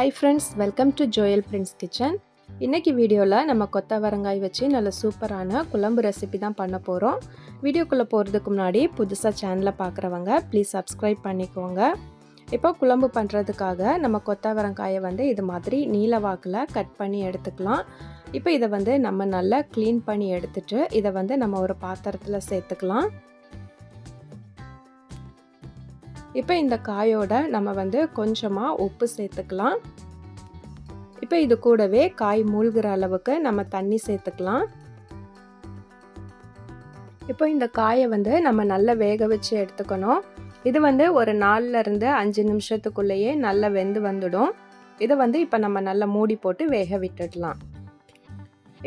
Hi friends, welcome to Joel Prince Kitchen. இன்னைக்கு வீடியோல நம்ம கொத்தவரங்காய் வச்சு நல்ல சூப்பரான குழம்பு ரெசிபி தான் பண்ண போறோம். வீடியோக்குள்ள போறதுக்கு முன்னாடி புதுசா சேனலை பார்க்குறவங்க ப்ளீஸ் சப்ஸ்கிரைப் பண்ணிக்கோங்க. இப்போ குழம்பு பண்றதுக்காக நம்ம கொத்தவரங்காயை வந்து இது மாதிரி நீல வாக்குல கட் பண்ணி எடுத்துக்கலாம். இப்போ இதை வந்து நம்ம நல்லா க்ளீன் பண்ணி எடுத்துட்டு இதை வந்து நம்ம ஒரு பாத்திரத்துல சேர்த்துக்கலாம். இப்போ இந்த காயோட நம்ம வந்து கொஞ்சமா உப்பு சேர்த்துக்கலாம். இப்போ இது கூடவே காய் மூழ்கிற அளவுக்கு நம்ம தண்ணி சேர்த்துக்கலாம். இப்போ இந்த காயை வந்து நம்ம நல்லா வேக வச்சு எடுத்துக்கணும். இது வந்து ஒரு 4 இருந்து 5 நிமிஷத்துக்குள்ளேயே நல்லா வெந்து வந்துடும். இதை வந்து இப்போ நம்ம நல்லா மூடி போட்டு வேக விட்டுடலாம்.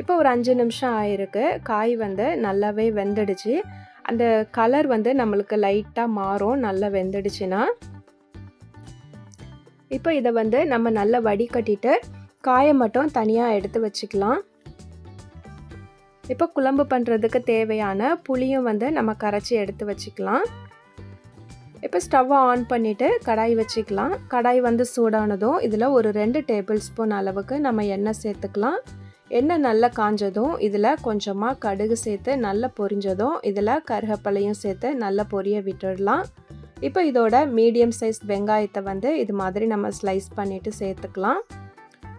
இப்போ ஒரு 5 நிமிஷம் ஆயிருக்கு. காய் வந்து நல்லாவே வெந்துடுச்சு. அந்த கலர் வந்து நம்மளுக்கு லைட்டாக மாறும் நல்லா வெந்துடுச்சுன்னா. இப்போ இதை வந்து நம்ம நல்லா வடிகட்டிட்டு காயை மட்டும் தனியாக எடுத்து வச்சுக்கலாம். இப்போ குழம்பு பண்ணுறதுக்கு தேவையான புளியும் வந்து நம்ம கரைச்சி எடுத்து வச்சுக்கலாம். இப்போ ஸ்டவ்வை ஆன் பண்ணிவிட்டு கடாய் வச்சுக்கலாம். கடாய் வந்து சூடானதும் இதில் ஒரு 2 டேபிள் ஸ்பூன் அளவுக்கு நம்ம எண்ணெய் சேர்த்துக்கலாம். எண்ணெய் நல்லா காஞ்சதும் இதில் கொஞ்சமாக கடுகு சேர்த்து நல்லா பொரிஞ்சதும் இதில் கருவேப்பிலையும் சேர்த்து நல்லா பொரிய விட்டுடலாம். இப்போ இதோட மீடியம் சைஸ் வெங்காயத்தை வந்து இது மாதிரி நம்ம ஸ்லைஸ் பண்ணிவிட்டு சேர்த்துக்கலாம்.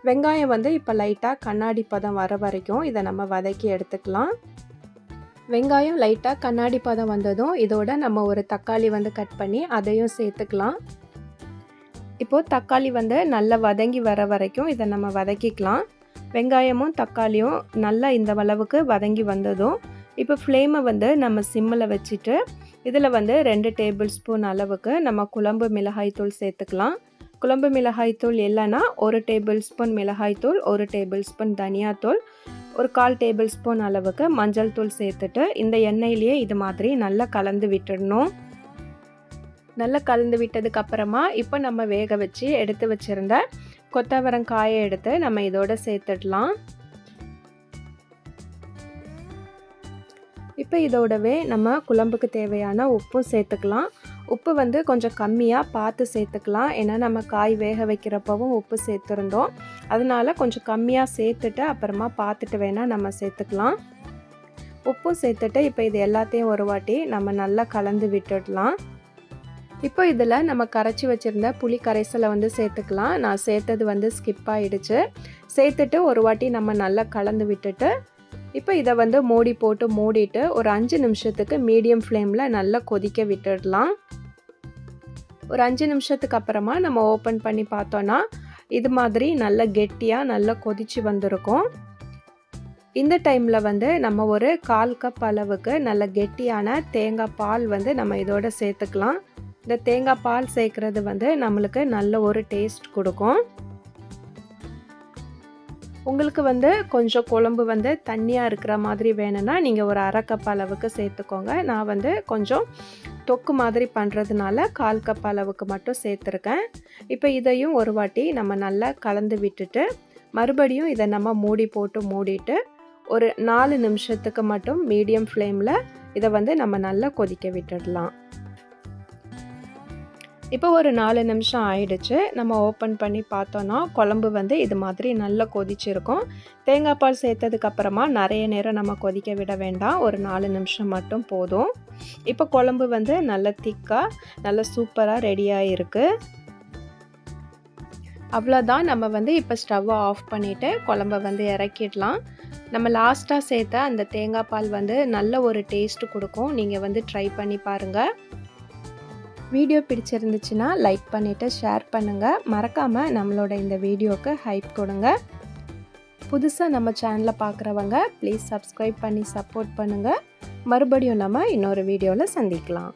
வெங்காயம் வந்து இப்போ லைட்டாக கண்ணாடி பதம் வர வரைக்கும் இதை நம்ம வதக்கி எடுத்துக்கலாம். வெங்காயம் லைட்டாக கண்ணாடி பதம் வந்ததும் இதோட நம்ம ஒரு தக்காளி வந்து கட் பண்ணி அதையும் சேர்த்துக்கலாம். இப்போது தக்காளி வந்து நல்லா வதங்கி வர வரைக்கும் இதை நம்ம வதக்கிக்கலாம். வெங்காயமும் தக்காளியும் நல்லா இந்த அளவுக்கு வதங்கி வந்ததும் இப்போ ஃப்ளேமை வந்து நம்ம சிம்மில் வச்சுட்டு இதில் வந்து 2 டேபிள் ஸ்பூன் அளவுக்கு நம்ம குழம்பு மிளகாய்த்தூள் சேர்த்துக்கலாம். குழம்பு மிளகாய்த்தூள் இல்லைன்னா 1 டேபிள் ஸ்பூன் மிளகாய்த்தூள், 1 டேபிள் ஸ்பூன் தனியாத்தூள், ஒரு 1/4 டேபிள் ஸ்பூன் அளவுக்கு மஞ்சள் தூள் சேர்த்துட்டு இந்த எண்ணெயிலேயே இது மாதிரி நல்லா கலந்து விட்டுடணும். நல்லா கலந்து விட்டதுக்கு அப்புறமா இப்போ நம்ம வேக வச்சு எடுத்து வச்சுருந்த கொத்தவரங்காயை எடுத்து நம்ம இதோட சேர்த்துடலாம். இப்போ இதோடவே நம்ம குழம்புக்கு தேவையான உப்பும் சேர்த்துக்கலாம். உப்பு வந்து கொஞ்சம் கம்மியாக பார்த்து சேர்த்துக்கலாம். ஏன்னா நம்ம காய் வேக வைக்கிறப்பவும் உப்பு சேர்த்துருந்தோம். அதனால கொஞ்சம் கம்மியாக சேர்த்துட்டு அப்புறமா பார்த்துட்டு வேணால் நம்ம சேர்த்துக்கலாம். உப்பும் சேர்த்துட்டு இப்போ இது எல்லாத்தையும் ஒரு வாட்டி நம்ம நல்லா கலந்து விட்டுடலாம். இப்போ இதில் நம்ம கரைச்சி வச்சுருந்த புளி கரைசலை வந்து சேர்த்துக்கலாம். நான் சேர்த்தது வந்து ஸ்கிப் ஆகிடுச்சு. சேர்த்துட்டு ஒரு வாட்டி நம்ம நல்லா கலந்து விட்டுட்டு இப்போ இதை வந்து மூடி போட்டு மூடிட்டு ஒரு 5 நிமிஷத்துக்கு மீடியம் ஃப்ளேமில் நல்லா கொதிக்க விட்டுடலாம். ஒரு 5 நிமிஷத்துக்கு அப்புறமா நம்ம ஓப்பன் பண்ணி பார்த்தோன்னா இது மாதிரி நல்லா கெட்டியாக நல்லா கொதிச்சு வந்திருக்கும். இந்த டைமில் வந்து நம்ம ஒரு 1/4 கப் அளவுக்கு நல்ல கெட்டியான தேங்காய் பால் வந்து நம்ம இதோட சேர்த்துக்கலாம். இந்த தேங்காய் பால் சேர்க்குறது வந்து நம்மளுக்கு நல்ல ஒரு டேஸ்ட் கொடுக்கும். உங்களுக்கு வந்து கொஞ்சம் குழம்பு வந்து தண்ணியாக இருக்கிற மாதிரி வேணும்னா நீங்கள் ஒரு 1/2 கப் அளவுக்கு சேர்த்துக்கோங்க. நான் வந்து கொஞ்சம் தொக்கு மாதிரி பண்ணுறதுனால 1/4 கப் அளவுக்கு மட்டும் சேர்த்துருக்கேன். இப்போ இதையும் ஒரு வாட்டி நம்ம நல்லா கலந்து விட்டுட்டு மறுபடியும் இதை நம்ம மூடி போட்டு மூடிட்டு ஒரு 4 நிமிஷத்துக்கு மட்டும் மீடியம் ஃப்ளேமில் இதை வந்து நம்ம நல்லா கொதிக்க விட்டுடலாம். இப்போ ஒரு 4 நிமிஷம் ஆயிடுச்சு. நம்ம ஓப்பன் பண்ணி பார்த்தோன்னா குழம்பு வந்து இது மாதிரி நல்லா கொதிச்சிருக்கும். தேங்காய் பால் சேர்த்ததுக்கப்புறமா நிறைய நேரம் நம்ம கொதிக்க விட வேண்டாம். ஒரு 4 நிமிஷம் மட்டும் போதும். இப்போ குழம்பு வந்து நல்ல திக்காக நல்ல சூப்பராக ரெடியாக இருக்குது. அவ்வளோதான். நம்ம வந்து இப்போ ஸ்டவ்வை ஆஃப் பண்ணிவிட்டு குழம்பை வந்து இறக்கிடலாம். நம்ம லாஸ்ட்டாக சேர்த்த அந்த தேங்காய் பால் வந்து நல்ல ஒரு டேஸ்ட்டு கொடுக்கும். நீங்கள் வந்து ட்ரை பண்ணி பாருங்கள். வீடியோ பிடிச்சிருந்துச்சுன்னா லைக் பண்ணிவிட்டு ஷேர் பண்ணுங்கள். மறக்காமல் நம்மளோட இந்த வீடியோவுக்கு ஹைப் கொடுங்க. புதுசாக நம்ம சேனலை பார்க்குறவங்க ப்ளீஸ் சப்ஸ்கிரைப் பண்ணி சப்போர்ட் பண்ணுங்கள். மறுபடியும் நம்ம இன்னொரு வீடியோவில் சந்திக்கலாம்.